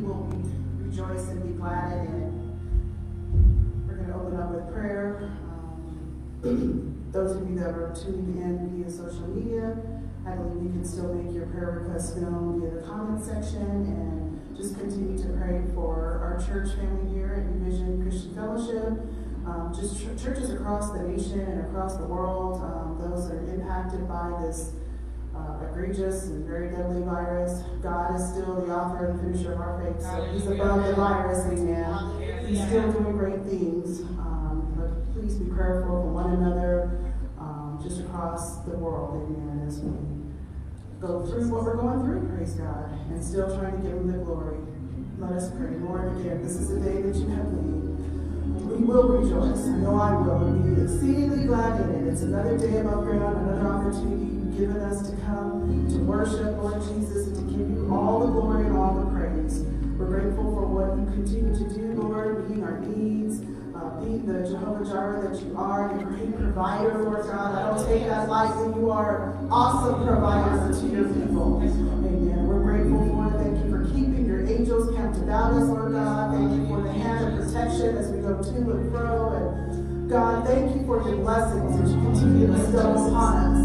will rejoice and be glad in it. We're going to open up with prayer. Those of you that are tuning in via social media, I believe you can still make your prayer requests known via the comment section, and just continue to pray for our church family here at New Vision Christian Fellowship, just churches across the nation and across the world, those that are impacted by this egregious and very deadly virus. God is still the author and finisher of our faith, so he's above the virus, amen. He's still doing great things, but please be prayerful for one another, just across the world, amen, as we go through what we're going through, praise God, and still trying to give him the glory. Let us pray. Lord, again, this is the day that you have made. We will rejoice. I know I will. And be exceedingly glad in it. It's another day above ground, another opportunity you've given us to come to worship, Lord Jesus, and to give you all the glory and all the praise. We're grateful for what you continue to do, Lord, meeting our needs, being the Jehovah Jireh that you are, the great provider, Lord God. I don't take that lightly. You are an awesome provider to your people. Amen. We're grateful for it. Thank you for keeping your angels camped about us, Lord God. Thank you for the hand of protection as we go to and fro. And God, thank you for your blessings that you continue to bestow upon us.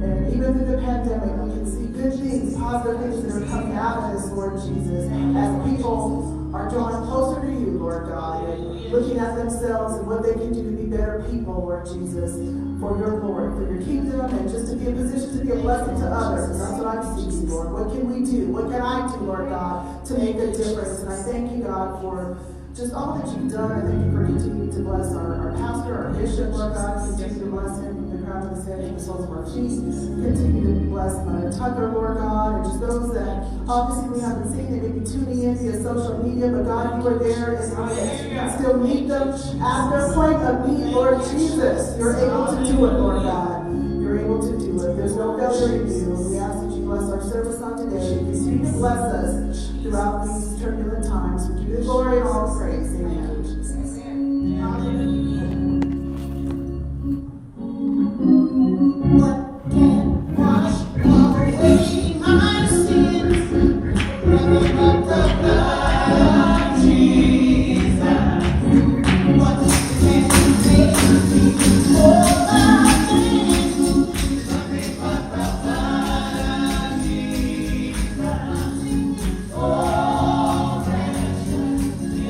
And even through the pandemic, we can see good things, positive things that are coming out of this, Lord Jesus, as people are drawing closer to you, Lord God, and looking at themselves and what they can do to be better people, Lord Jesus, for your glory, for your kingdom, and just to be in a position to be a blessing to others. That's what I'm seeking, Lord. What can we do? What can I do, Lord God, to make a difference? And I thank you, God, for just all that you've done. I thank you for continuing to bless our pastor, our bishop, Lord God. Continue to bless him from the crown of his head to the soles of our feet. Continue to bless Mother Tucker, Lord God, and just those that obviously we haven't seen. They may be tuning in via social media, but God, you are there and you can still meet them at their point of need, Lord Jesus. You're able to do it, Lord God. You're able to do it. There's no failure in you. We ask that you bless our service on today. Continue to bless us throughout these turbulent times. We give you glory and all praise. Amen. What can wash away my sins? Nothing but the blood of Jesus. What can make me whole again? Nothing but the blood of Jesus. Oh, precious.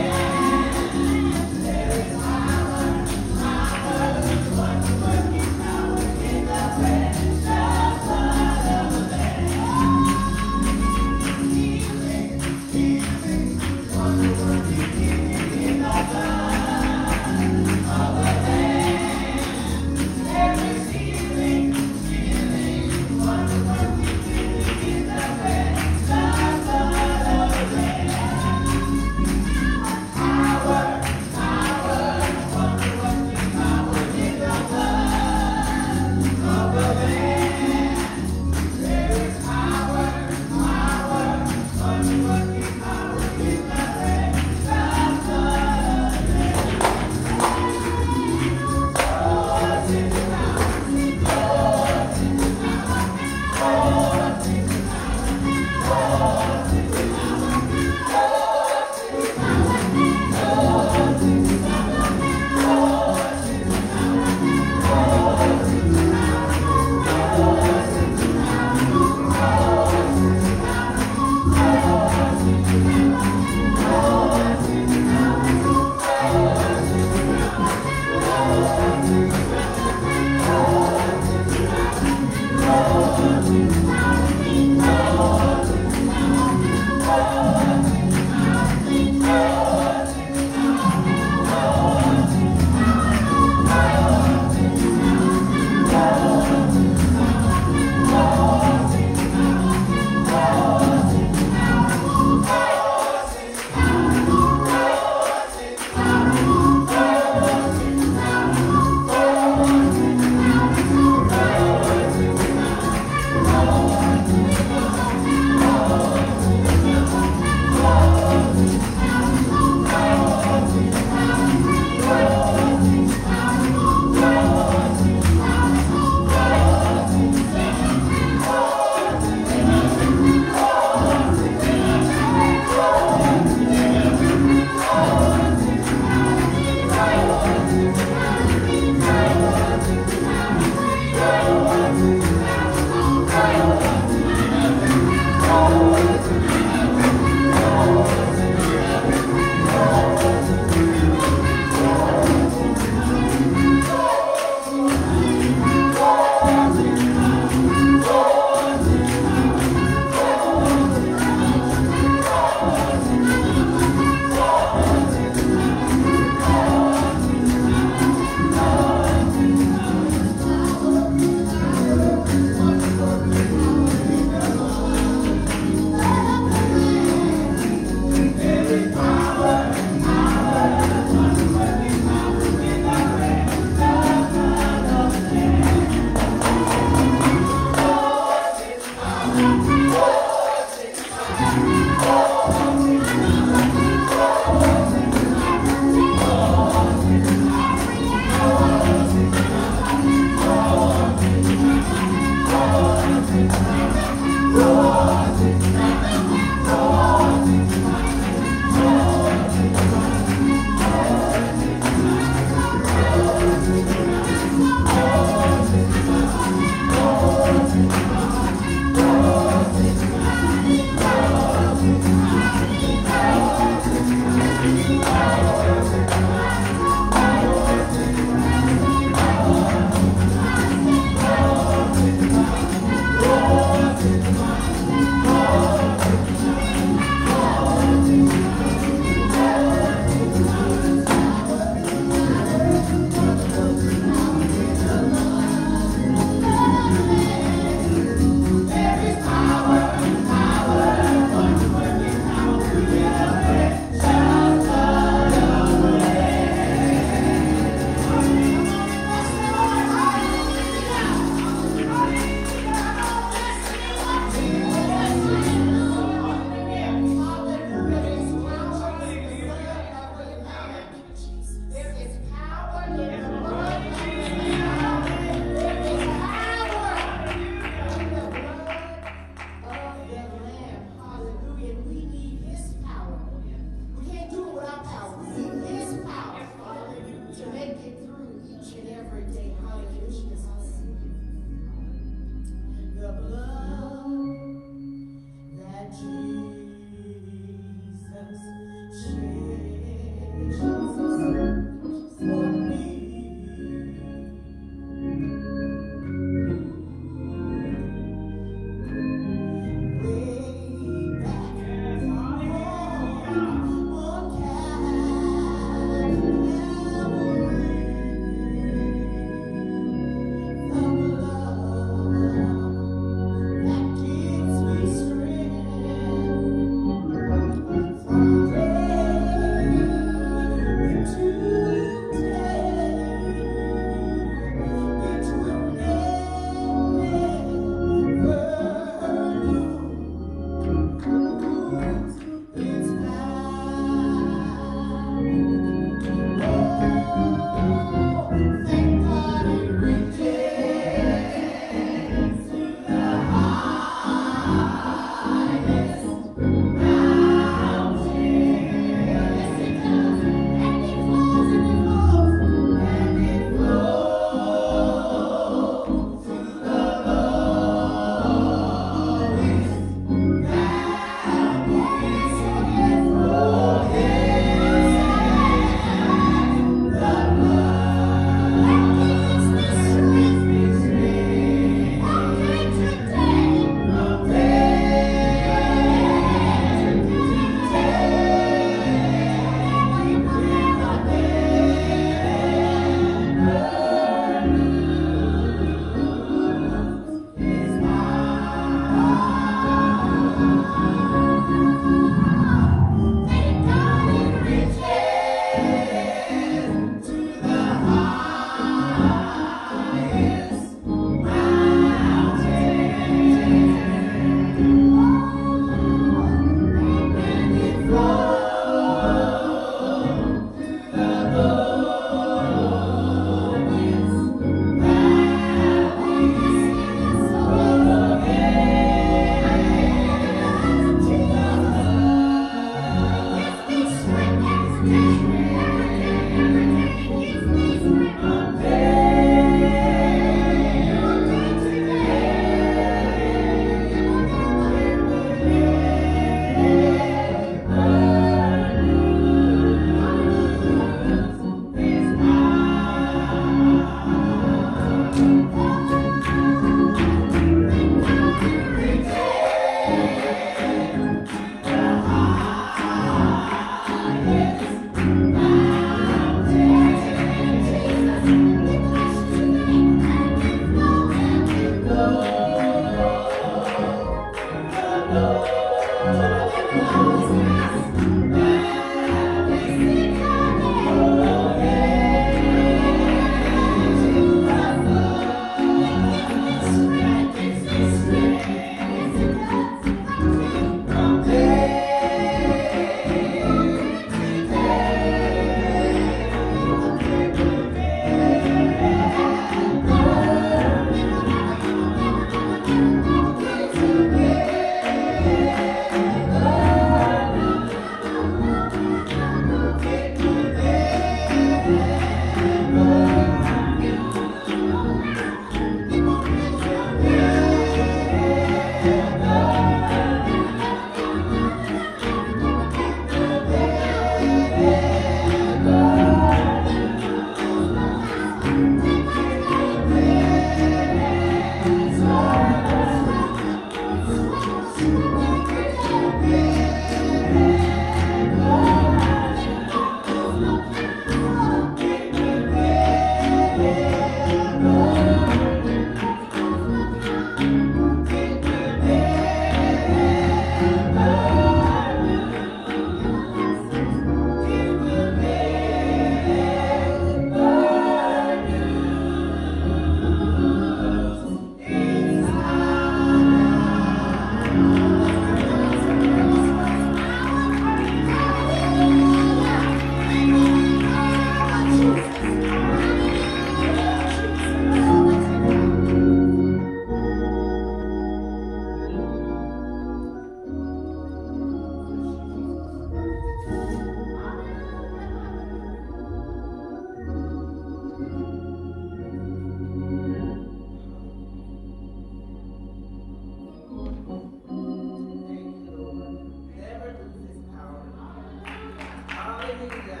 Hallelujah.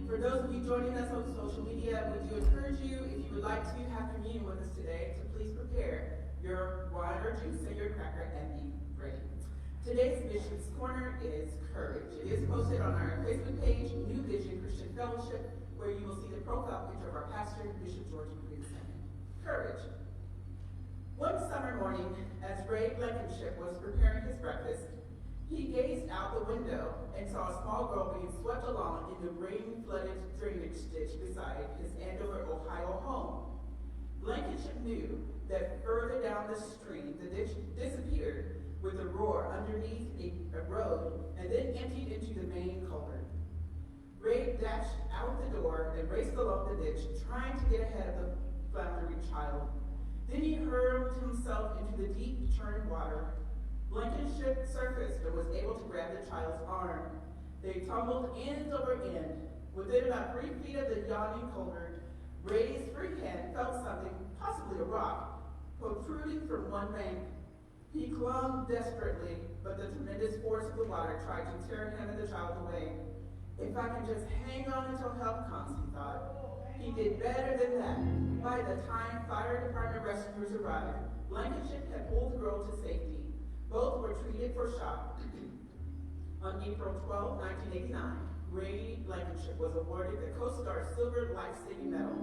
For those of you joining us on social media, we do encourage you, if you would like to have communion with us today, to please prepare your wine or juice and your cracker and be ready. Today's Missions Corner is Courage. It is posted on our Facebook page, New Vision Christian Fellowship, where you will see the profile picture of our pastor, Bishop George II. Courage. One summer morning, as Ray Blankenship was preparing his breakfast, he gazed out the window and saw a small girl being swept along in the rain-flooded drainage ditch beside his Andover, Ohio home. Blankenship knew that further down the stream, the ditch disappeared with a roar underneath a road and then emptied into the main culvert. Ray dashed out the door and raced along the ditch, trying to get ahead of the floundering child. Then he hurled himself into the deep, churning water. Blankenship surfaced and was able to grab the child's arm. They tumbled end over end. Within about 3 feet of the yawning culvert, Ray's free hand felt something, possibly a rock, protruding from one bank. He clung desperately, but the tremendous force of the water tried to tear him and the child away. If I can just hang on until help comes, he thought. He did better than that. By the time fire department rescuers arrived, Blankenship had pulled the girl to safety. Both were treated for shock. On April 12, 1989, Ray Blankenship was awarded the Coast Guard Silver Life-Saving Medal.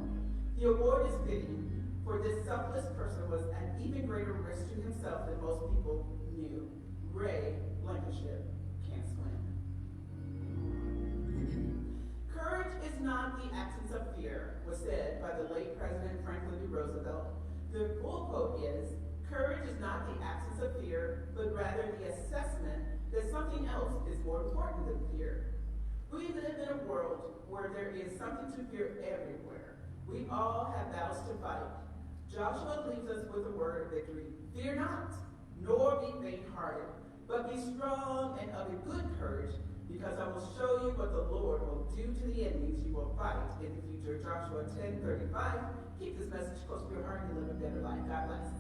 The award is fitting, for this selfless person was at even greater risk to himself than most people knew. Ray Blankenship can't swim. Courage is not the absence of fear, was said by the late President Franklin D. Roosevelt. The full quote is, courage is not the absence of fear, but rather the assessment that something else is more important than fear. We live in a world where there is something to fear everywhere. We all have battles to fight. Joshua leaves us with a word of victory. Fear not, nor be faint-hearted, but be strong and of a good courage, because I will show you what the Lord will do to the enemies you will fight in the future. Joshua 10:35. Keep this message close to your heart and live a better life. God bless.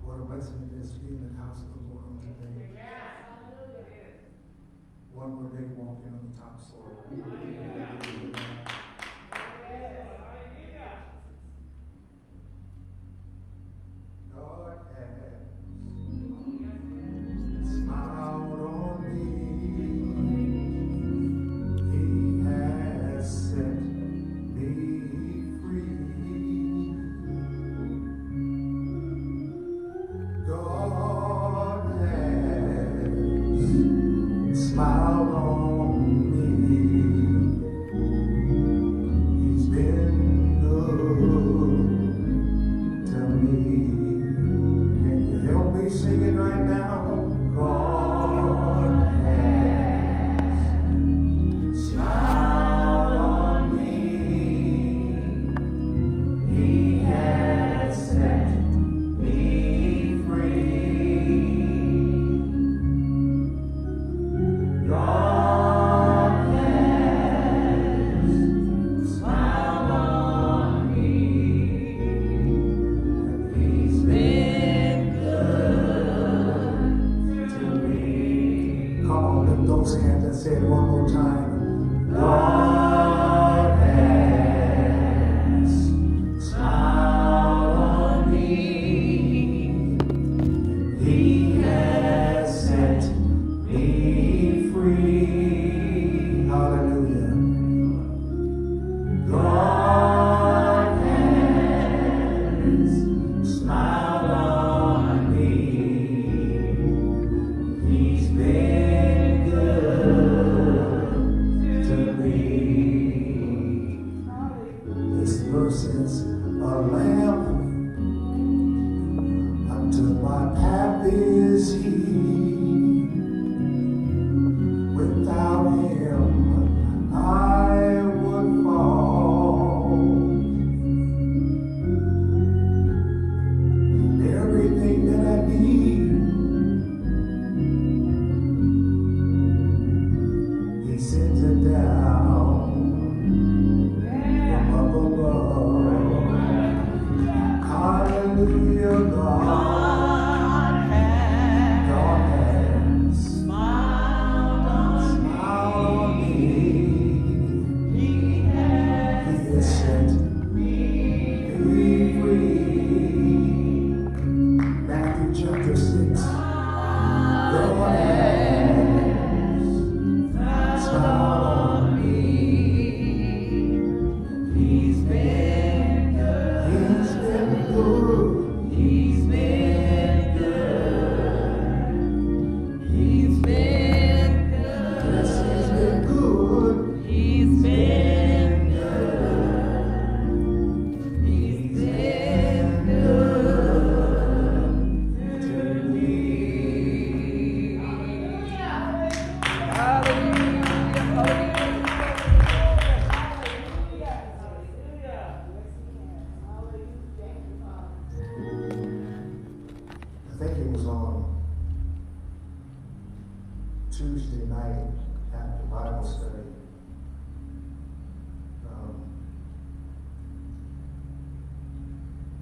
What a blessing it is to be in the house of the Lord on today. One more day walking on the top floor. God has smiled on me. He has set me free. God has smiled on me. He's been good to me. Can you help me sing it right now? God has smiled on me. He has set me free. God has smiled on me, and He's been good to me. Come on, lift those hands and say it one more time. God has smiled on me. He has set me free. Hallelujah. God has smiled on me. He's been good to me. This verse is a lamp unto my path is He. Without Him, I would fall. Hallelujah, God has smiled on me. He has set me free. Matthew chapter 6. God has smiled on me. He's been good. He's been good. He's been good. He's been good. Yes, he's been good. He's been good. He's been good to me. I think it was on Tuesday night after Bible study.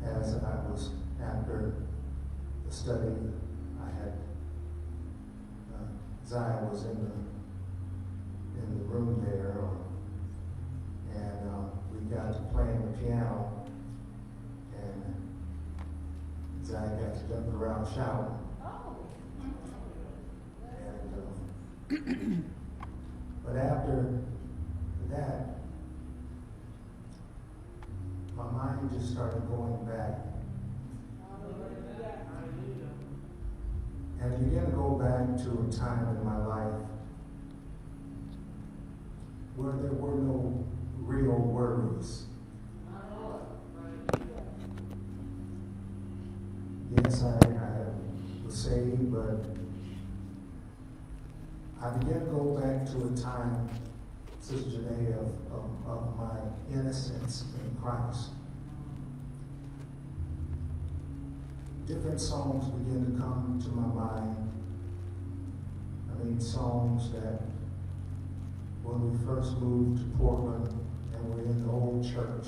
As I was after the study, I had Zion was in the room there, and we got to playing the piano, and Zion got to jump around shouting. And, but after that, my mind just started going back. And I began to go back to a time in my life where there were no real worries. Yes, I was saved, but I began to go back to a time, Sister Janae, of my innocence in Christ. Different songs began to come to my mind. I mean, songs that when we first moved to Portland and were in the old church,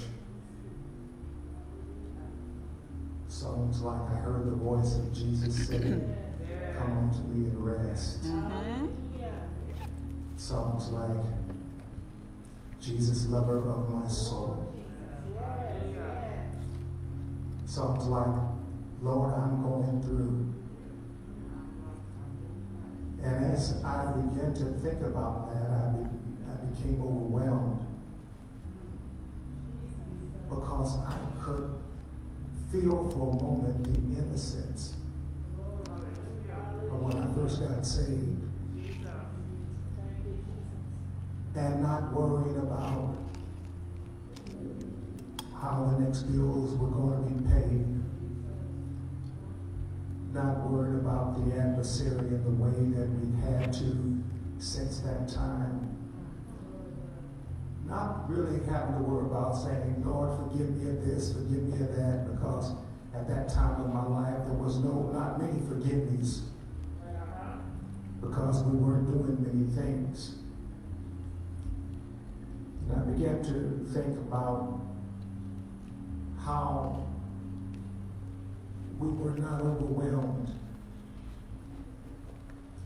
songs like I heard the voice of Jesus saying, "Come unto me and rest." Songs like, "Jesus, lover of my soul." Songs like, "Lord, I'm going through." And as I began to think about that, I became overwhelmed because I could feel for a moment the innocence of when I first got saved. And not worried about how the next bills were going to be paid. Not worried about the adversary and the way that we've had to since that time. Not really having to worry about saying, "Lord, forgive me of this, forgive me of that," because at that time in my life there was not many forgiveness because we weren't doing many things. And I began to think about how we were not overwhelmed.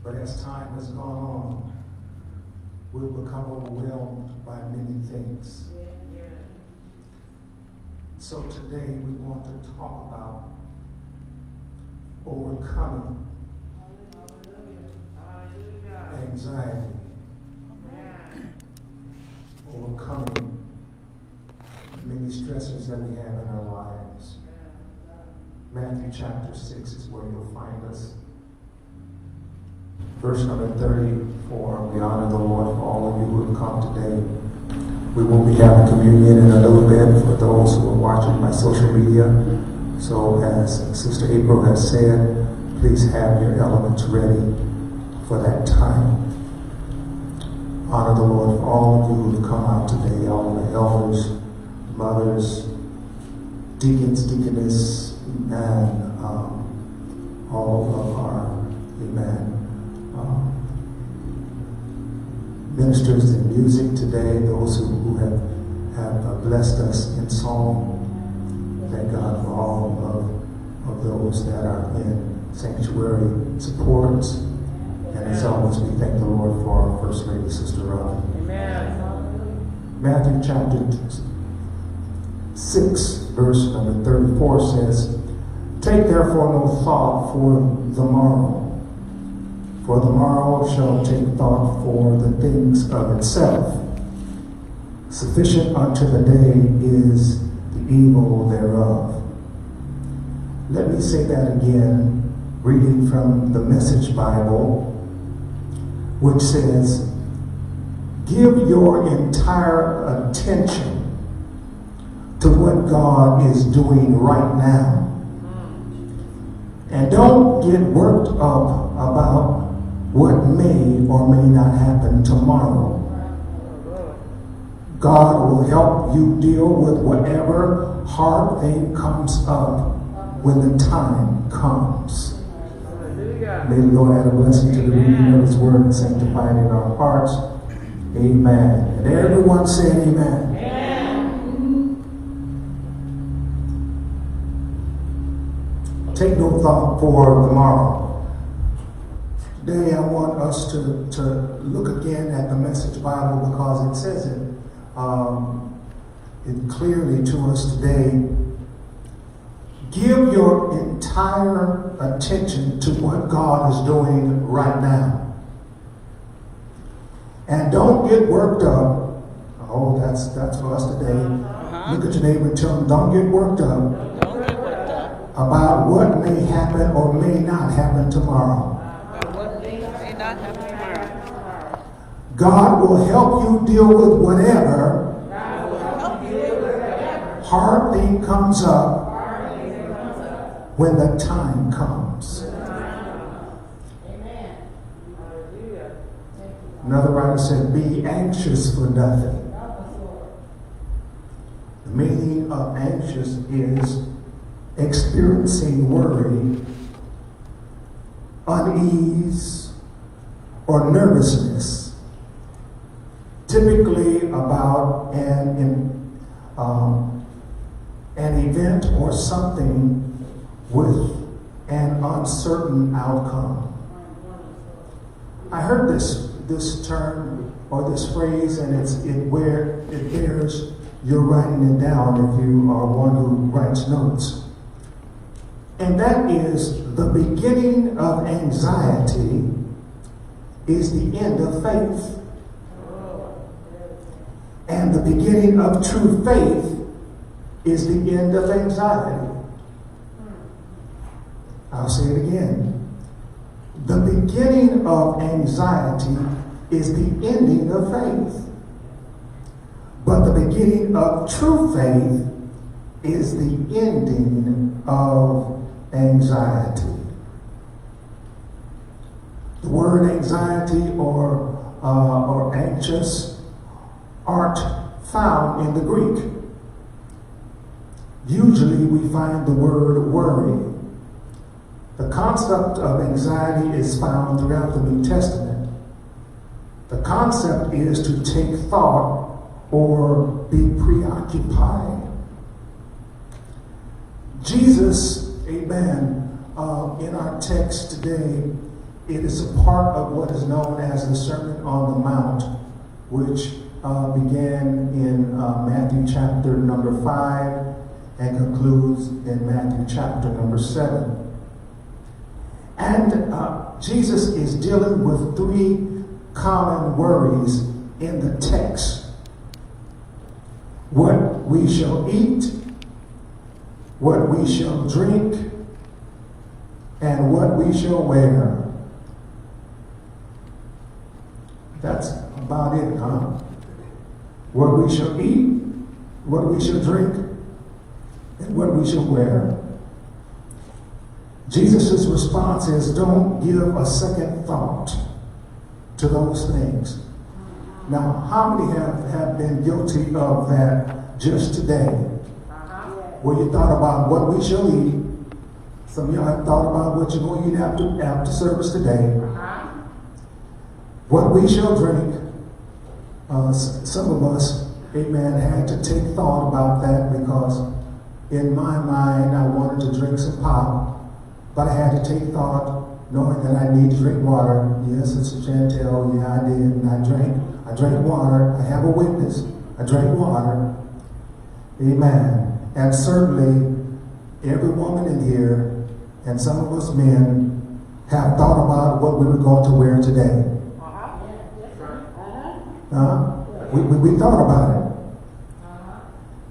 But as time has gone on, we've become overwhelmed by many things. So today we want to talk about overcoming anxiety. Overcoming many stressors that we have in our lives. Matthew chapter 6 is where you'll find us. Verse number 34, we honor the Lord for all of you who have come today. We will be having communion in a little bit for those who are watching by social media. So as Sister April has said, please have your elements ready for that time. Honor the Lord for all of you who have come out today, all of the elders, mothers, deacons, deaconess, and all of our, ministers in music today, those who have blessed us in song. Thank God for all of those that are in sanctuary supports. And as always, we thank the Lord for our First Lady, Sister Robin. Amen. Matthew chapter 6, verse number 34 says, "Take therefore no thought for the morrow, for the morrow shall take thought for the things of itself. Sufficient unto the day is the evil thereof." Let me say that again, reading from the Message Bible, which says, "Give your entire attention to what God is doing right now. And don't get worked up about what may or may not happen tomorrow. God will help you deal with whatever hard thing comes up when the time comes." May the Lord add a blessing to the reading of His word and sanctify it in our hearts. Amen. And everyone said amen. Take no thought for tomorrow. Today I want us to look again at the Message Bible because it says it clearly to us today. Give your entire attention to what God is doing right now. And don't get worked up. Oh, that's for us today. Look at your neighbor and tell them, don't get worked up about what may happen or may not happen tomorrow. God will help you deal with whatever hard thing comes up when the time comes. Another writer said, "Be anxious for nothing." The meaning of anxious is experiencing worry, unease, or nervousness, typically about an event or something with an uncertain outcome. I heard this term or this phrase, and where it bears you're writing it down if you are one who writes notes. And that is, the beginning of anxiety is the end of faith. And the beginning of true faith is the end of anxiety. I'll say it again. The beginning of anxiety is the ending of faith. But the beginning of true faith is the ending of anxiety. The word anxiety or anxious aren't found in the Greek. Usually we find the word worry. The concept of anxiety is found throughout the New Testament. The concept is to take thought or be preoccupied. Jesus, amen, in our text today, it is a part of what is known as the Sermon on the Mount, which began in Matthew chapter number 5 and concludes in Matthew chapter number 7. And Jesus is dealing with 3 common worries in the text. What we shall eat, what we shall drink, and what we shall wear. That's about it, huh? What we shall eat, what we shall drink, and what we shall wear. Jesus' response is, don't give a second thought to those things. Now, how many have been guilty of that just today? Where you thought about what we shall eat. Some of y'all have thought about what you're going to eat after service today. What we shall drink. Some of us, amen, had to take thought about that because in my mind, I wanted to drink drink some pop, but I had to take thought, knowing that I need to drink water. Yes, Sister Chantel, yeah, I did, and I drank water. I have a witness. I drank water. Amen. And certainly, every woman in here, and some of us men, have thought about what we were going to wear today. We thought about it.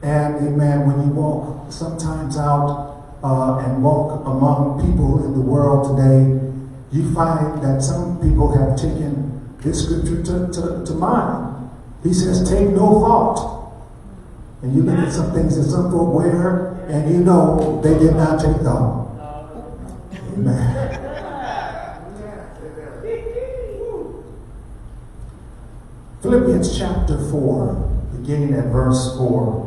And amen, when you walk sometimes out and walk among people in the world today, you find that some people have taken this scripture to mind. He says, take no thought. And you look at some things that some folk wear, and you know they did not take thought. Amen. Philippians chapter 4, beginning at verse 4.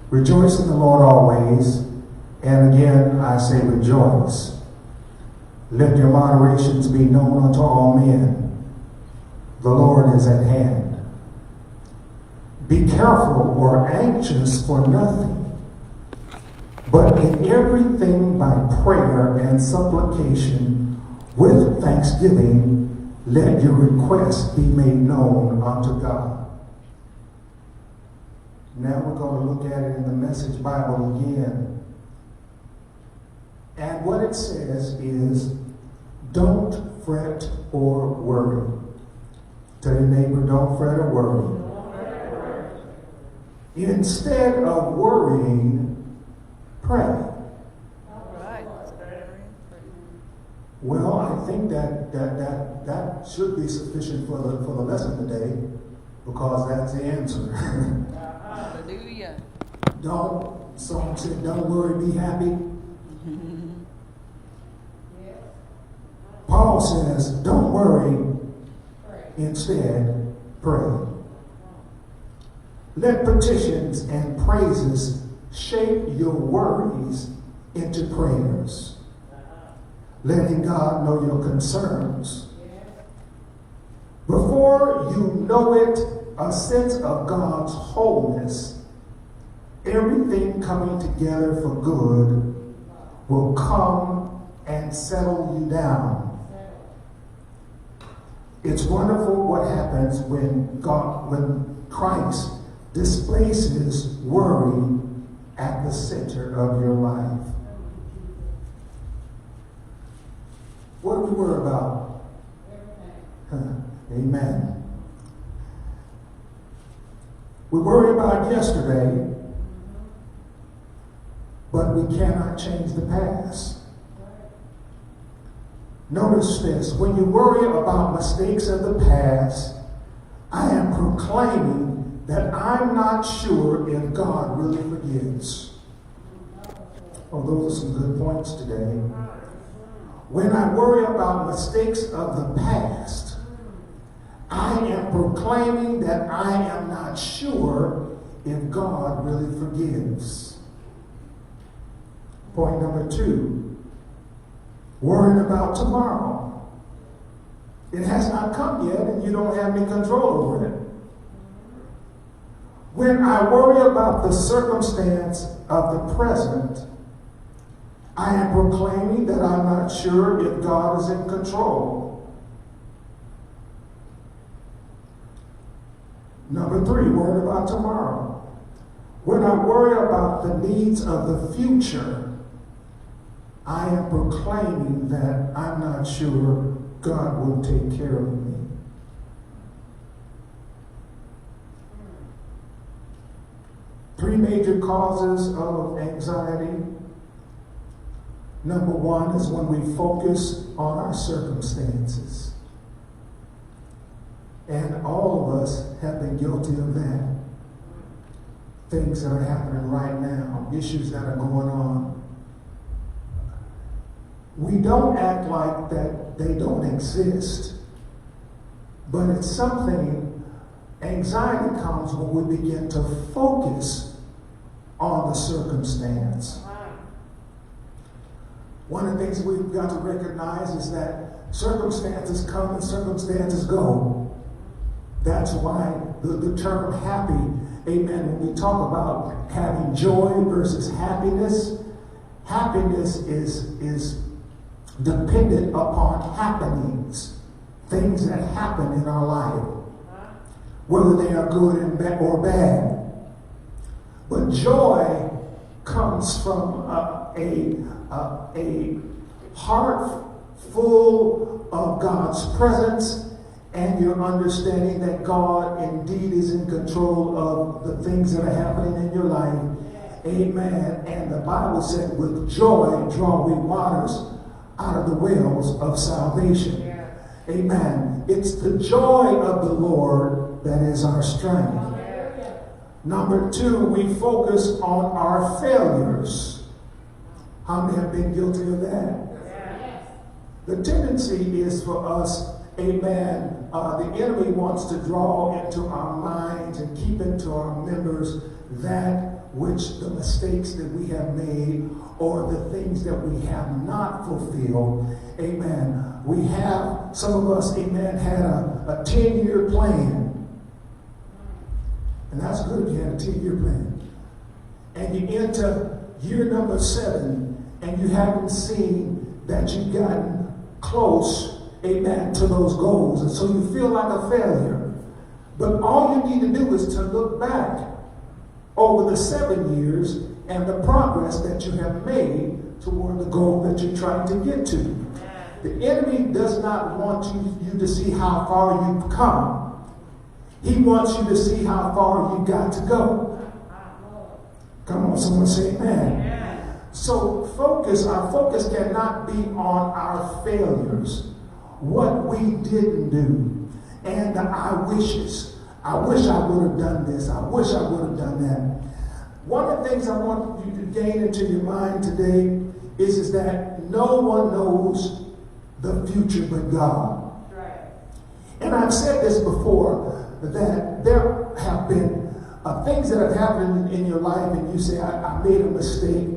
Rejoice in the Lord always, and again I say rejoice. Let your moderations be known unto all men. The Lord is at hand. Be careful or anxious for nothing, but in everything by prayer and supplication with thanksgiving, let your requests be made known unto God. Now we're going to look at it in the Message Bible again. And what it says is, don't fret or worry. Tell your neighbor, don't fret or worry. Instead of worrying, pray. Well, I think that should be sufficient for the lesson today, because that's the answer. Hallelujah. Someone said, don't worry, be happy. Paul says, don't worry, instead pray. Let petitions and praises shape your worries into prayers, letting God know your concerns. Before you know it, a sense of God's wholeness, everything coming together for good, will come and settle you down. It's wonderful what happens when Christ displaces worry at the center of your life. What do we worry about? Amen. We worry about yesterday, but we cannot change the past. Notice this, when you worry about mistakes of the past, I am proclaiming that I'm not sure if God really forgives. Oh, those are some good points today. When I worry about mistakes of the past, I am proclaiming that I am not sure if God really forgives. Point number 2, worrying about tomorrow. It has not come yet, and you don't have any control over it. When I worry about the circumstance of the present, I am proclaiming that I'm not sure if God is in control. Number 3, worrying about tomorrow. When I worry about the needs of the future, I am proclaiming that I'm not sure God will take care of me. Three major causes of anxiety. Number 1 is when we focus on our circumstances. And all of us have been guilty of that. Things that are happening right now, issues that are going on. We don't act like that they don't exist, but it's something, anxiety comes when we begin to focus on the circumstance. One of the things we've got to recognize is that circumstances come and circumstances go. That's why the term happy, amen, when we talk about having joy versus happiness, Happiness is dependent upon happenings, things that happen in our life, whether they are good or bad. But joy comes from a heart full of God's presence and your understanding that God indeed is in control of the things that are happening in your life. Amen. And the Bible said, with joy draw we waters out of the wells of salvation. Yeah. Amen. It's the joy of the Lord that is our strength. Yeah. Number 2, we focus on our failures. How many have been guilty of that? Yeah. The tendency is for us, amen, the enemy wants to draw into our minds and keep into our members that which the mistakes that we have made or the things that we have not fulfilled. Amen. We have, some of us, amen, had a 10-year plan. And that's good if you had a 10-year plan. And you enter year number 7 and you haven't seen that you've gotten close, amen, to those goals. And so you feel like a failure. But all you need to do is to look back over the 7 years and the progress that you have made toward the goal that you're trying to get to. The enemy does not want you to see how far you've come. He wants you to see how far you got to go. Come on, someone say amen. So our focus cannot be on our failures, what we didn't do, and the I wishes. I wish I would have done this. I wish I would have done that. One of the things I want you to gain into your mind today is that no one knows the future but God. Right. And I've said this before, that there have been things that have happened in your life and you say, I made a mistake.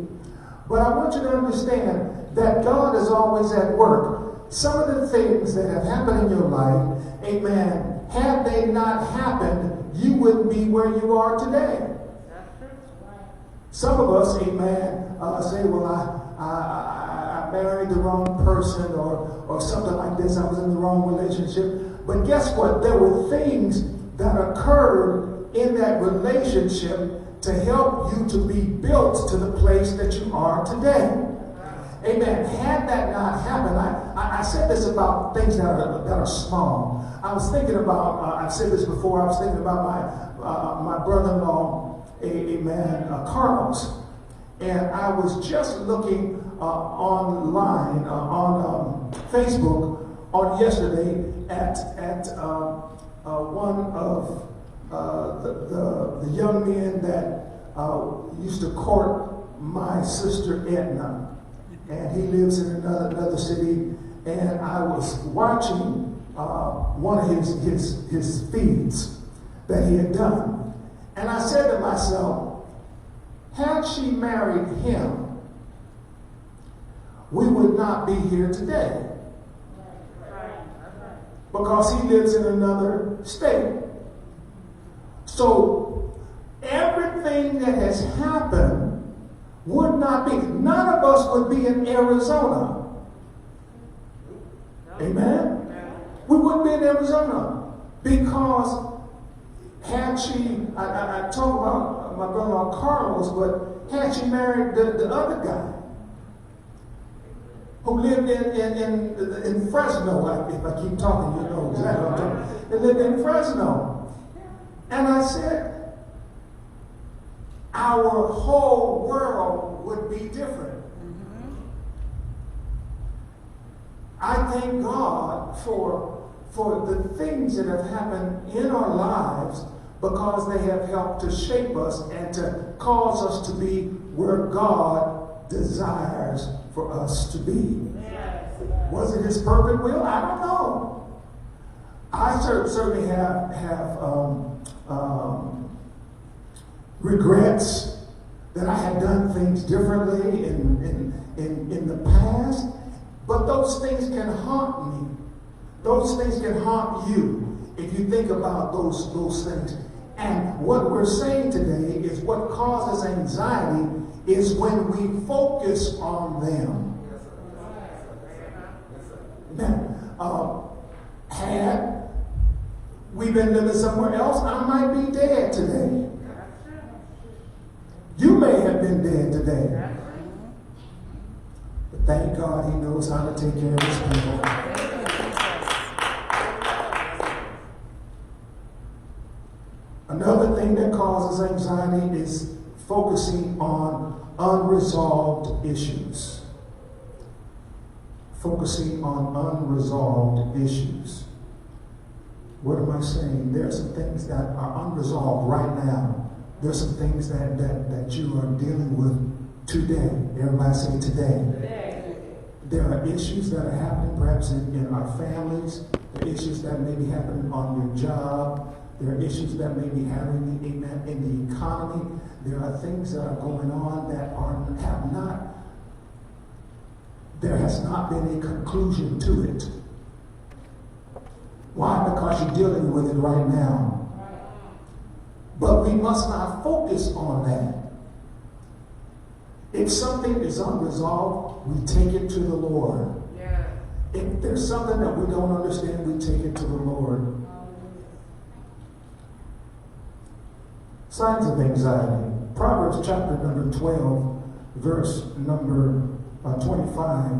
But I want you to understand that God is always at work. Some of the things that have happened in your life, amen, had they not happened, you wouldn't be where you are today. Some of us, amen, say, well, I married the wrong person or something like this. I was in the wrong relationship. But guess what? There were things that occurred in that relationship to help you to be built to the place that you are today. Amen. Had that not happened, I said this about things that are small. I was thinking about, I've said this before, I was thinking about my brother-in-law, amen, Carlos. And I was just looking online, on Facebook, on yesterday at one of the young men that used to court my sister Edna. And he lives in another city. And I was watching one of his feeds that he had done. And I said to myself, had she married him, we would not be here today. Because he lives in another state. So everything that has happened would not be. None of us would be in Arizona. Amen? We wouldn't be in Arizona. Because had she, I talk about my brother-in-law Carlos, but had she married the other guy who lived in Fresno, if I keep talking, you know exactly what I'm talking about. They lived in Fresno. And I said, our whole world would be different. I thank God for the things that have happened in our lives because they have helped to shape us and to cause us to be where God desires for us to be. Was it His perfect will? I don't know. I certainly have regrets that I had done things differently in the past, but those things can haunt me. Those things can haunt you if you think about those things. And what we're saying today is what causes anxiety is when we focus on them. Now, had we been living somewhere else, I might be dead today. You may have been dead today. But thank God he knows how to take care of his people. Another thing that causes anxiety is focusing on unresolved issues. Focusing on unresolved issues. What am I saying? There are some things that are unresolved right now. There are some things that you are dealing with today. Everybody say today. There are issues that are happening perhaps in our families. There are issues that may be happening on your job. There are issues that may be happening in the economy. There are things that are going on that there has not been a conclusion to it. Why? Because you're dealing with it right now. But we must not focus on that. If something is unresolved, we take it to the Lord. Yeah. If there's something that we don't understand, we take it to the Lord. Signs of anxiety. Proverbs chapter number 12, verse number 25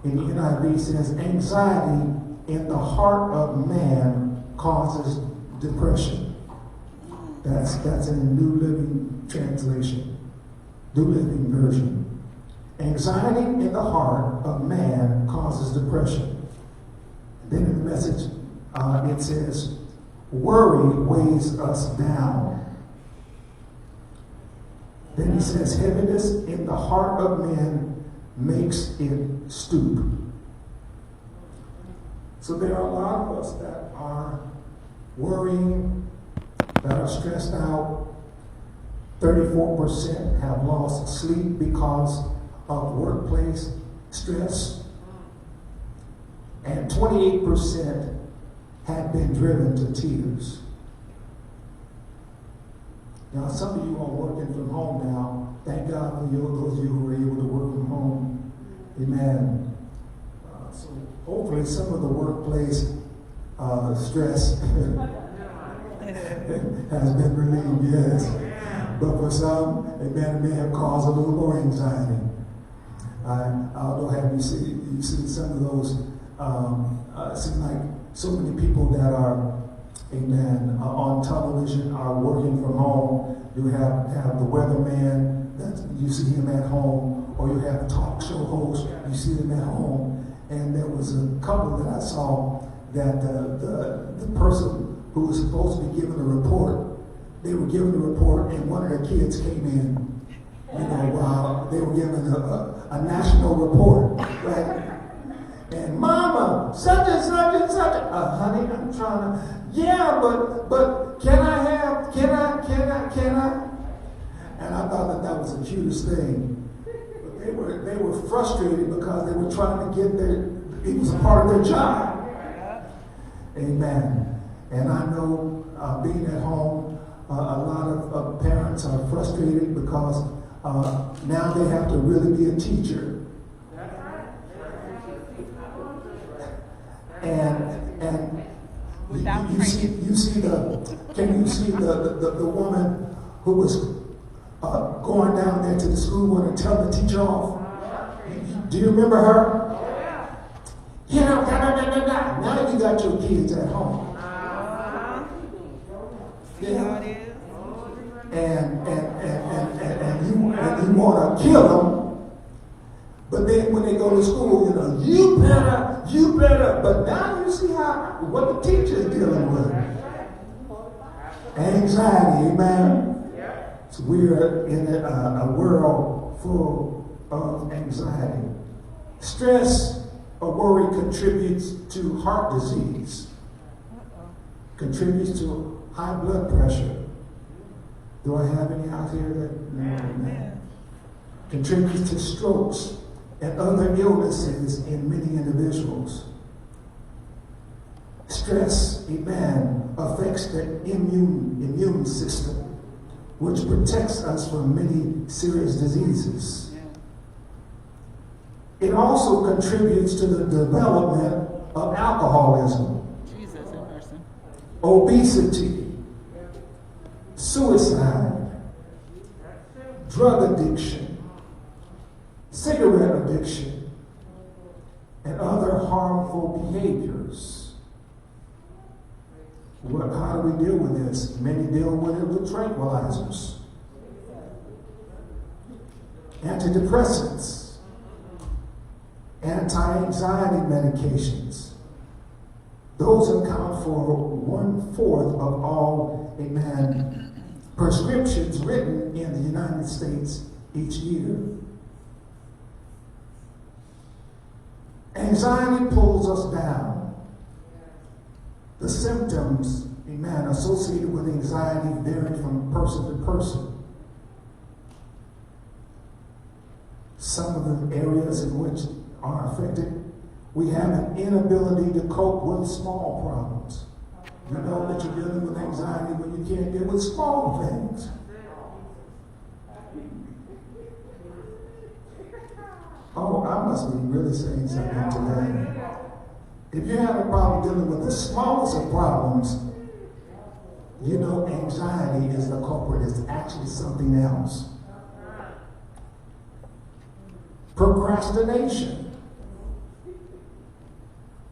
in the NIV says, anxiety in the heart of man causes depression. That's in the New Living Translation, New Living Version. Anxiety in the heart of man causes depression. Then in the Message, it says, worry weighs us down. Then he says, heaviness in the heart of men makes it stoop. So there are a lot of us that are worrying, that are stressed out. 34% have lost sleep because of workplace stress. And 28% have been driven to tears. Now, some of you are working from home now. Thank God for those of you who are able to work from home. Amen. So hopefully some of the workplace stress has been relieved, yes. But for some, amen, it may have caused a little more anxiety. I don't know, have you seen some of those, it seems like so many people that are, amen, on television are working from home. You have the weatherman, that you see him at home, or you have talk show hosts, you see them at home. And there was a couple that I saw that the person who was supposed to be giving a report, they were giving a report, and one of their kids came in, while they were giving a national report, right? And mama, such and such and such. Honey, I'm trying to. Yeah, but can I? And I thought that was the cutest thing. But they were frustrated because they were trying to get it was a part of their job. Amen. And I know being at home, a lot of parents are frustrated because now they have to really be a teacher. And you see the woman who was going down there to the school and tell the teacher off? Do you remember her? Yeah, now you got your kids at home. Yeah. And you want to kill them, but then when they go to school, you better. But now you see what the teacher is dealing with. Anxiety, amen. So we're in a world full of anxiety. Stress or worry contributes to heart disease, contributes to high blood pressure. Do I have any out here that? No. Contributes to strokes and other illnesses in many individuals. Stress, amen, affects the immune system. which protects us from many serious diseases. It also contributes to the development of alcoholism, obesity, suicide, drug addiction, cigarette addiction, and other harmful behaviors. How do we deal with this? Many deal with it with tranquilizers, antidepressants, anti-anxiety medications. Those account for 1/4 of all, prescriptions written in the United States each year. Anxiety pulls us down. The symptoms, associated with anxiety vary from person to person. Some of the areas in which are affected, we have an inability to cope with small problems. You know that you're dealing with anxiety when you can't deal with small things. Oh, I must be really saying something today. If you have a problem dealing with the smallest of problems, you know anxiety is the culprit. It's actually something else. Procrastination.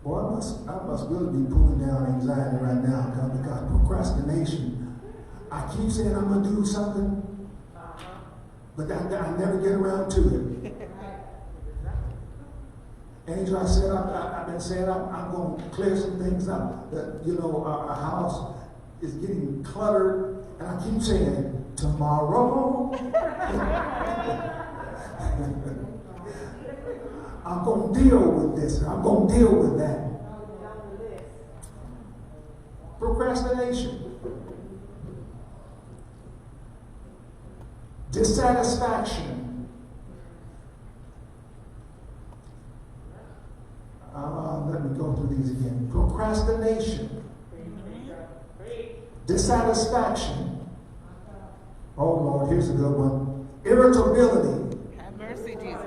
Boy, I must really be pulling down anxiety right now because procrastination. I keep saying I'm going to do something, but I never get around to it. Angel, I said, I've been saying I'm going to clear some things up. That, our house is getting cluttered. And I keep saying, tomorrow. I'm going to deal with this. I'm going to deal with that. Procrastination. Dissatisfaction. Let me go through these again. Procrastination. Dissatisfaction. Oh Lord, here's a good one. Irritability. Have mercy, Jesus.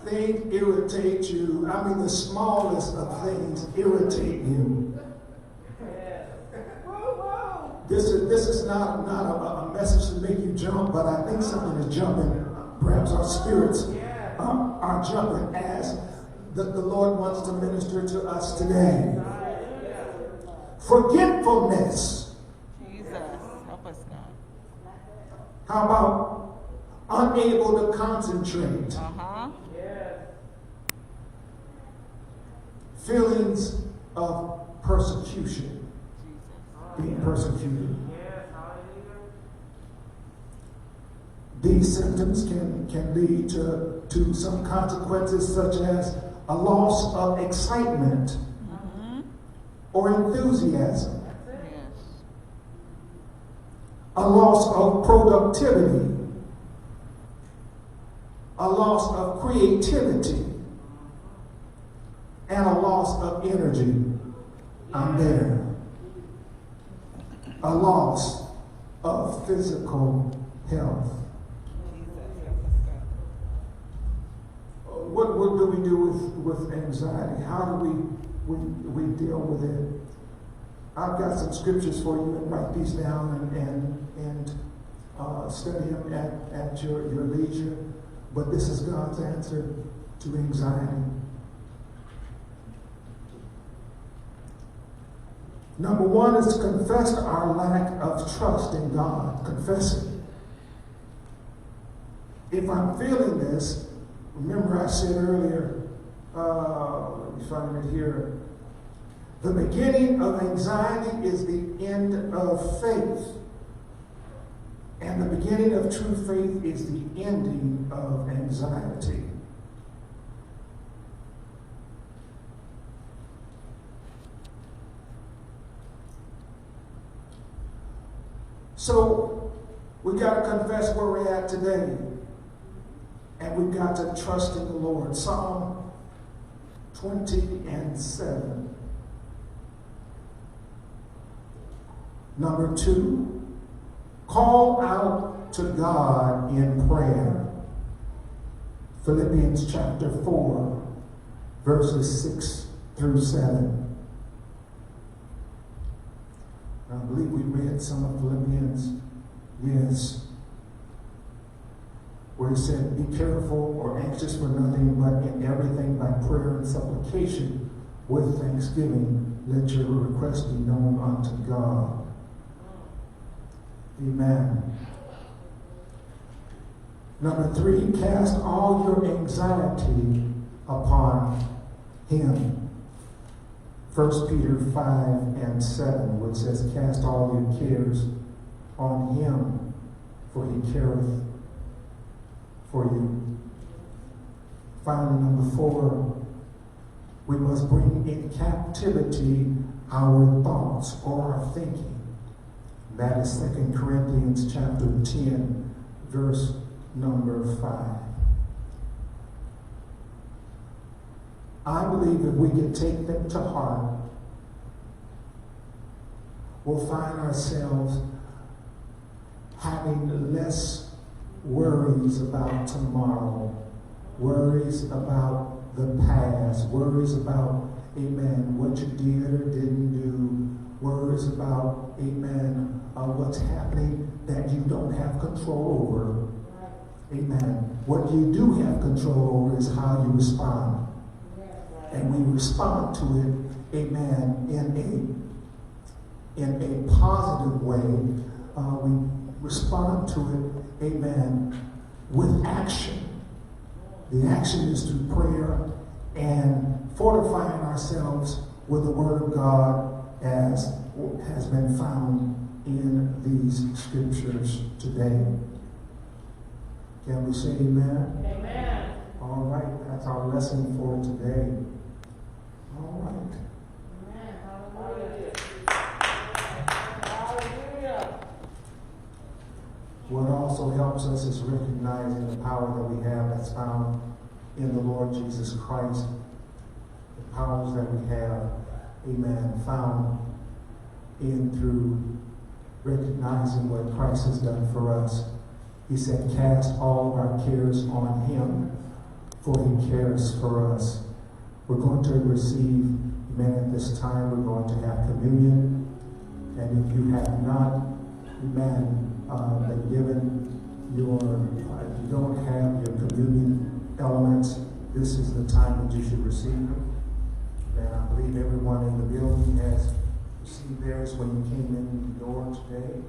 Things irritate you. The smallest of things irritate you. This is not a message to make you jump, but I think something is jumping. Perhaps our spirits are jumping as the Lord wants to minister to us today. Forgetfulness. Jesus, help us, God. How about unable to concentrate? Feelings of persecution. Being persecuted. These symptoms can lead to some consequences, such as a loss of excitement or enthusiasm, a loss of productivity, a loss of creativity, and a loss of energy. I'm there. A loss of physical health. What do we do with anxiety? How do we deal with it? I've got some scriptures for you, and write these down and study them at your leisure. But this is God's answer to anxiety. Number one is to confess our lack of trust in God. Confess it. If I'm feeling this, remember I said earlier, let me find it here. The beginning of anxiety is the end of faith. And the beginning of true faith is the ending of anxiety. So we got to confess where we're at today. And we've got to trust in the Lord. Psalm 20:7. Number 2, call out to God in prayer. Philippians chapter 4, verses 6 through 7. I believe we read some of Philippians, yes, where it said, be careful or anxious for nothing, but in everything by prayer and supplication with thanksgiving, let your requests be known unto God. Amen. Number 3, cast all your anxiety upon Him. 1 Peter 5 and 7, which says, cast all your cares on Him, for He careth for you. Finally, number 4, we must bring in captivity our thoughts or our thinking. That is 2 Corinthians chapter 10, verse number 5. I believe if we can take them to heart, we'll find ourselves having less worries about tomorrow, worries about the past, worries about, amen, what you did or didn't do, worries about, amen, what's happening that you don't have control over. Amen. What you do have control over is how you respond. And we respond to it, amen, in a positive way. We respond to it, amen, with action. The action is through prayer and fortifying ourselves with the Word of God as has been found in these scriptures today. Can we say amen? Amen. All right, that's our lesson for today. All right. Amen. Hallelujah. What also helps us is recognizing the power that we have that's found in the Lord Jesus Christ. The powers that we have, amen, found in through recognizing what Christ has done for us. He said, cast all of our cares on Him, for He cares for us. We're going to receive, amen, at this time, we're going to have communion. And if you have not, amen, been given your, if you don't have your communion elements, this is the time that you should receive them. And I believe everyone in the building has received theirs when you came in the door today.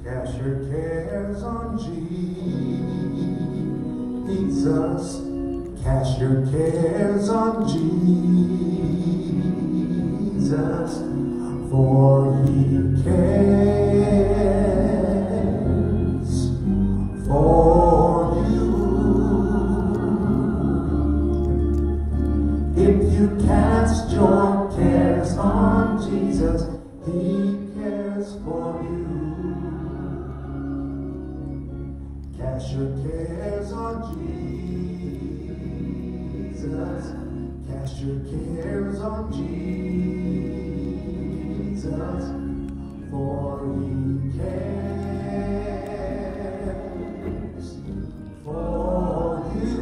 Cast your cares on Jesus. Cast your cares on Jesus, for He cares for you. If you cast your cares on Jesus, He cares for you. Cast your cares on Jesus. Cast your cares on Jesus, for He cares for you.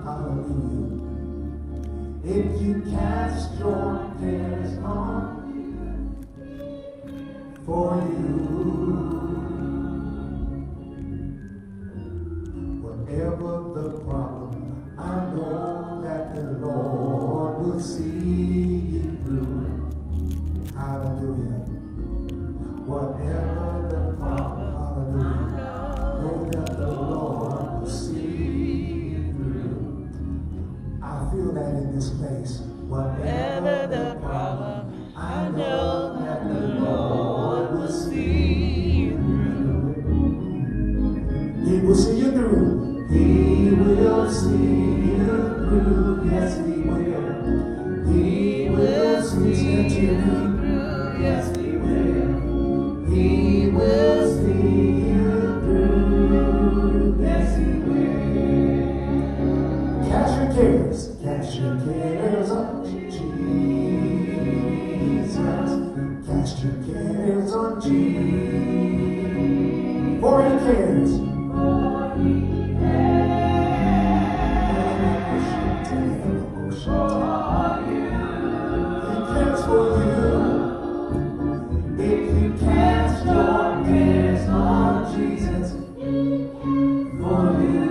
Hallelujah. If you cast your cares on for you, whatever the problem, I know that the Lord will see you through. Hallelujah. Whatever the problem, hallelujah, know that the Lord will see you through. I feel that in this place. Whatever the problem, I know that the Lord will see you through. He will see you through. He will see you through. Yes, He will. He will see you through. he cares. He cares for you. If you cast your cares on Jesus, for you.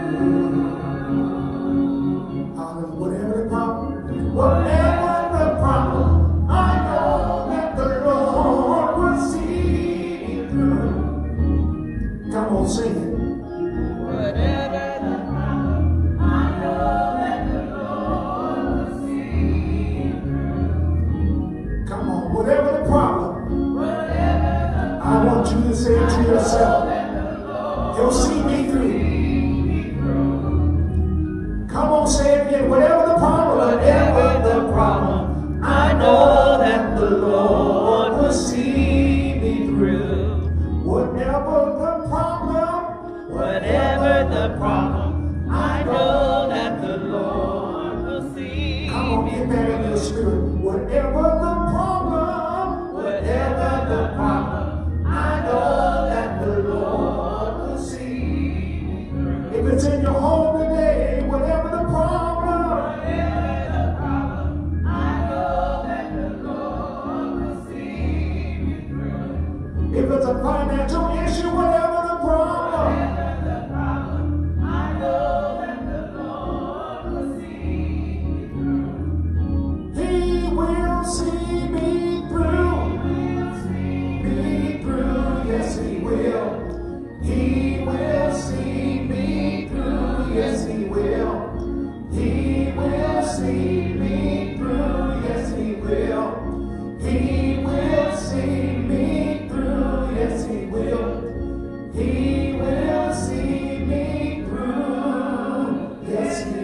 Whatever the problem, I know that the Lord will see me through. Come on, sing it. Whatever the problem, I know that the Lord will see me through. Come on, whatever the problem, I want you to say it to yourself. He'll see me through. Come on, say it again. Whatever the problem, I know that the Lord will see me through. Whatever the problem, I know that the Lord will see. come on, get that in your spirit. Whatever the problem, I know that the Lord will see me through. If it's in your home today, whatever the problem, I know that the Lord will see me through. if it's a financial issue, whatever the problem, I know that the Lord will see me through. He will see me through. Yes, He will. He will see me through. Yes, He will. He will see me through. Yes, He will. He will see me through. Yes, He will. He will see me through. Yes, He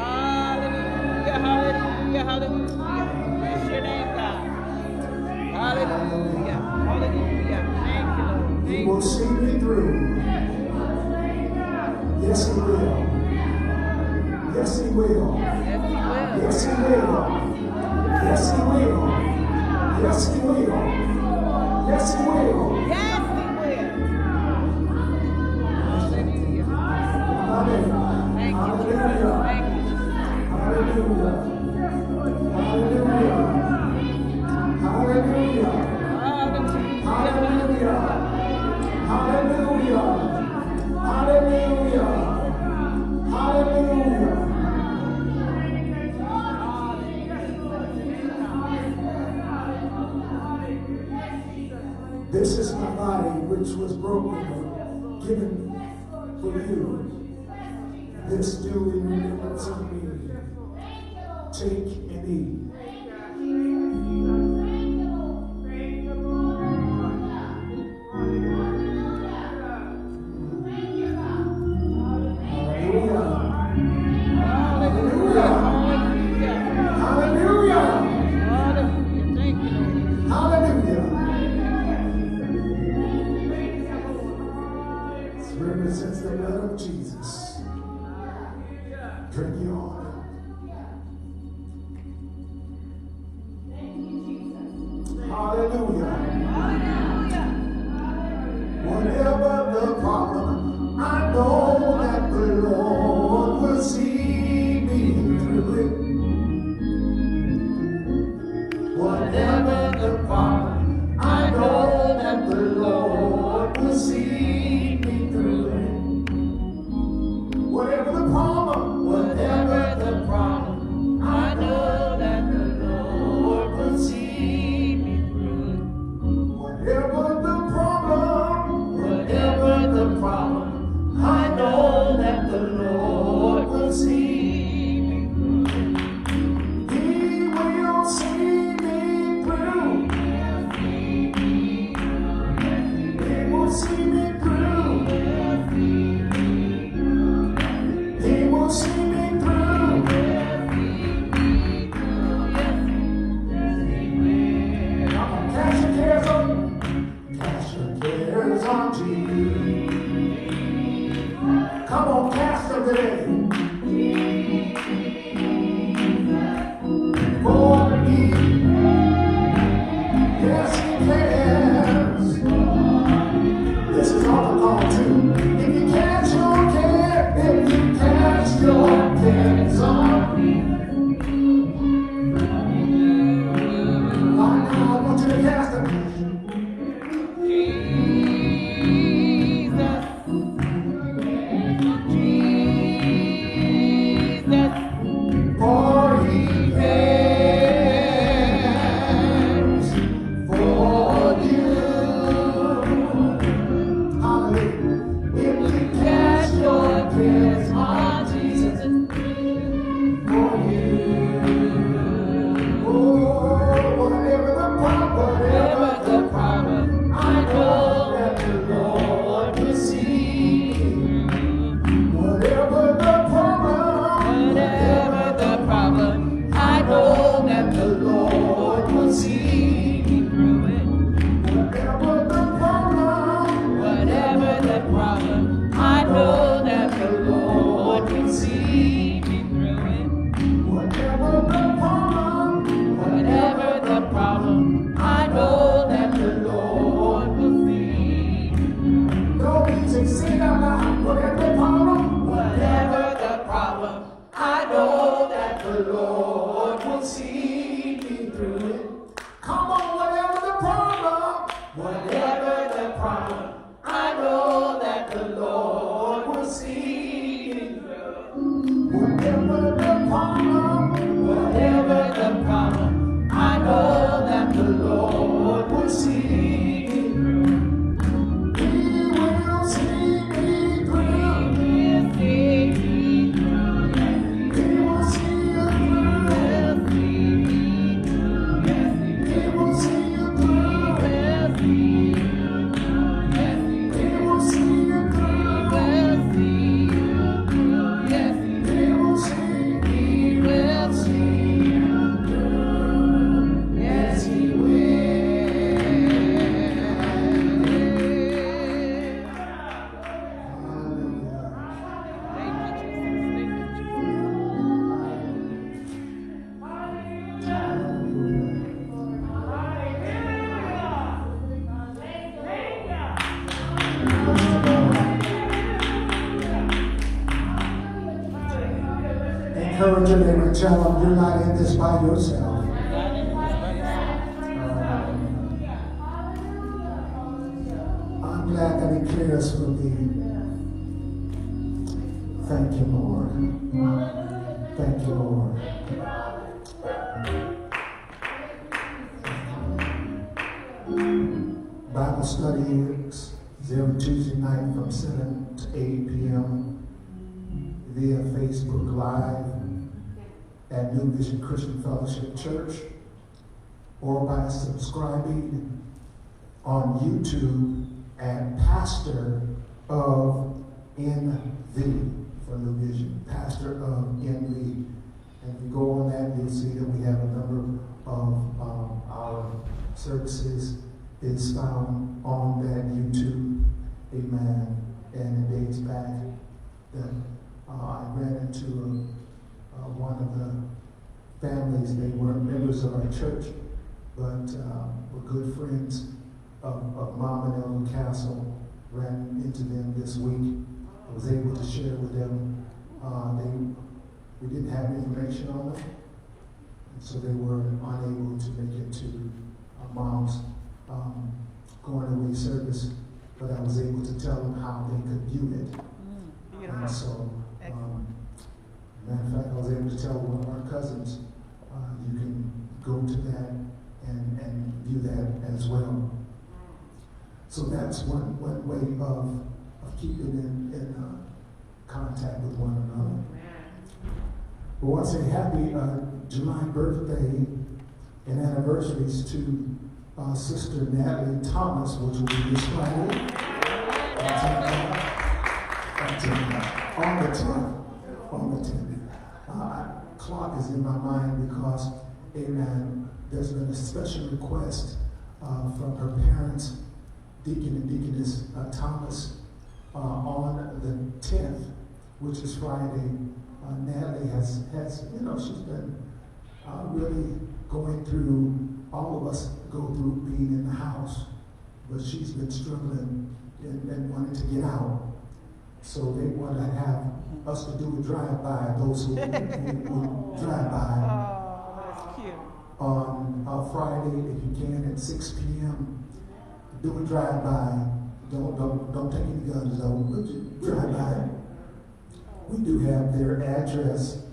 Hallelujah, hallelujah, hallelujah. Bless your name, God. Hallelujah, hallelujah. Thank you, Lord. He will see me through. Yes, He will. Yes, He will. Yes, He will. Yes, He will. Yes, He will. Yes, He will. Yes, He will. Yes, He will. Hallelujah. Hallelujah. Thank you, Jesus. Thank you, Jesus. Hallelujah. Hallelujah. Hallelujah. Hallelujah. Hallelujah. Hallelujah. Hallelujah. This is my body which was broken and given for you. This do in remembrance of me. Take and eat. Represents the blood of Jesus. Drink your oil. Hallelujah. Whatever the problem, I know that the Lord will see me through it. Whatever the problem, I know that the Lord will see me through it. Whatever the problem, I know that the Lord will see me through it. Whatever the problem, I know that the Lord will see me through it. He will see me through. He will see me through. He will see me through. Come on, cast your cares on. Cast your cares on Jesus. Come on, cast them today. For me. Yes, yes, he cares. This is all the call too. If you cast your care, if you cast your cares on me. Right now, I want you to cast them. For he cares for you. Hallelujah. If you cast your cares on Jesus for you. Oh, whatever the problem, I know that the Lord will see. Whatever the problem, I know that the Lord will see me through it. Whatever the problem, I know that the Lord will see me through it. Whatever the problem, I know that the Lord will see me through it. No music, sing out loud. Whatever the problem, I know that the Lord will see me through it. Come on, whatever the problem, I know that the Lord will see me through. Whatever the problem, I know that the Lord will see me through. He will see me through. He will see you through. He will see you through. He will see you through. He will see you through. Yes, he will. Encourage your neighbor and tell them you're not in this by yourself. I'm glad that he cares for me. Thank you, Lord. Thank you, Lord. Bible study is every Tuesday night from 7 to 8 p.m. via Facebook Live at New Vision Christian Fellowship Church, or by subscribing on YouTube at PastorofNV for New Vision, PastorofNV. And if you go on that, you'll see that we have a number of our services is found on that YouTube. Amen. And it dates back that I ran into one of the families. They weren't members of our church, but were good friends of Mom and Elder Castle. Ran into them this week. I was able to share with them. We didn't have information on them, and so they were unable to make it to Mom's going away service. But I was able to tell them how they could view it. And so, matter of fact, I was able to tell one of our cousins, you can go to that and view that as well. So that's one way of keeping in contact with one another. We want to say happy July birthday and anniversaries to Sister Natalie Thomas, which will be this Friday on the 10th. Clock is in my mind because, amen, there's been a special request from her parents, Deacon and Deaconess Thomas, on the 10th, which is Friday. Natalie has she's been really going through, all of us go through being in the house, but she's been struggling and wanting to get out. So they want to have us to do a drive-by, those who drive by. Oh, that's cute. On Friday, if you can, at 6 p.m., do a drive-by. Don't take any guns, though. Drive-by. We do have their address,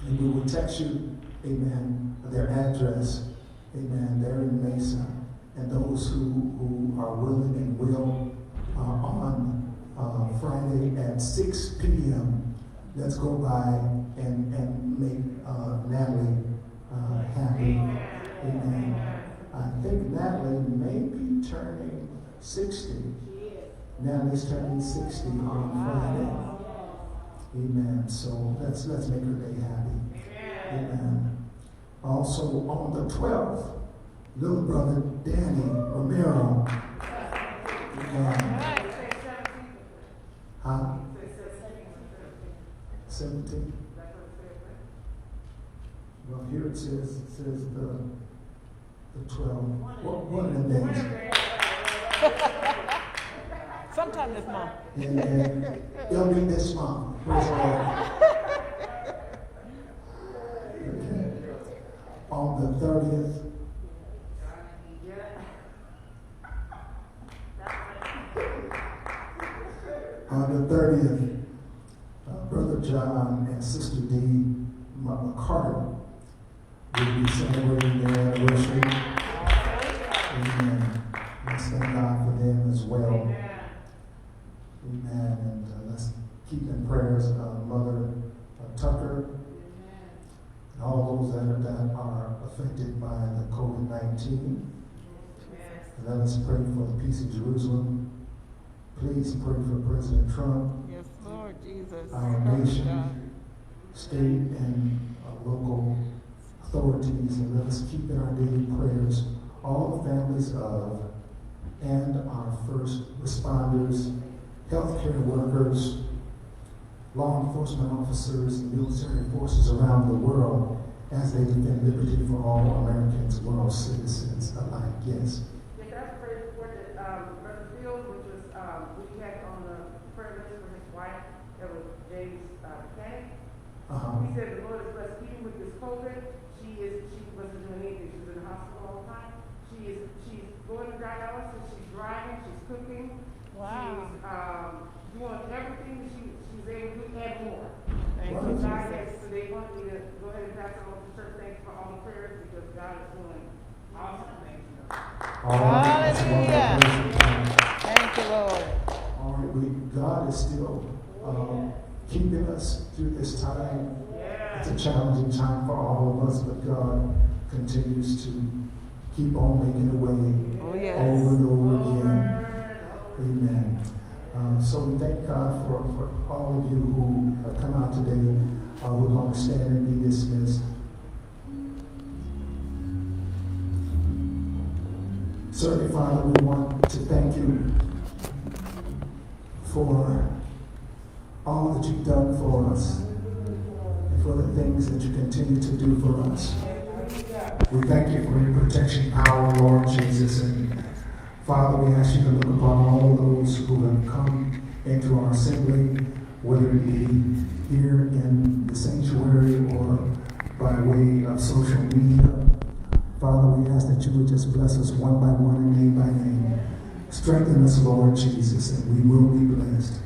and we will text you, amen, their address, amen, there in Mesa. And those who are willing and will on Friday at 6 p.m., let's go by and make Natalie happy. Amen. I think Natalie may be turning 60. Natalie's turning 60 on Friday. Amen. So let's make her day happy. Amen. Also on the 12th, little brother Danny Romero. Amen. 17. Well, here it says the 12. One of the days. Sometime this month. And it'll be this month. Praise the Lord. Okay. On the 30th. On the 30th, Brother John and Sister D. Carter will be celebrating their anniversary. Amen. Let's thank God for them as well. Amen. And let's keep in prayers Mother Tucker and all those that are affected by the COVID-19. And let us pray for the peace of Jerusalem. Please pray for President Trump. Yes, Lord Jesus. Our nation, state, and local authorities, and let us keep in our daily prayers all the families of and our first responders, healthcare workers, law enforcement officers, and military forces around the world as they defend liberty for all Americans, world citizens alike. Yes. Yes, that's a praise report that Brother Field, which was we had on the prayer list for his wife, that was James Mechanic. He said the Lord is blessed even with this COVID. She wasn't doing anything. She was in the hospital all the time. She's going to dialysis. She's driving. She's cooking. Wow. She's doing everything that she's able to do and more. Thank So you, God Jesus. has, so they want me to go ahead and pass it on to church. Thanks for all the prayers because God is doing awesome things. Hallelujah. Thank you, Lord. All right, God is still keeping us through this time. It's a challenging time for all of us, but God continues to keep on making a way Oh, yes. over and over again. Amen. So we thank God for all of you who have come out today. We're going to stand and be dismissed. Certainly, Father, we want to thank you for all that you've done for us and for the things that you continue to do for us. We thank you for your protection power, Lord Jesus. And Father, we ask you to look upon all those who have come into our assembly, whether it be here in the sanctuary or by way of social media. Father, we ask that you would just bless us one by one and name by name. Strengthen us, Lord Jesus, and we will be blessed.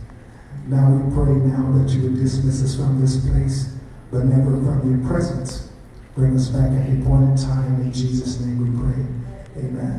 Now we pray now that you would dismiss us from this place, but never from your presence. Bring us back at the appointed time. In Jesus' name we pray. Amen.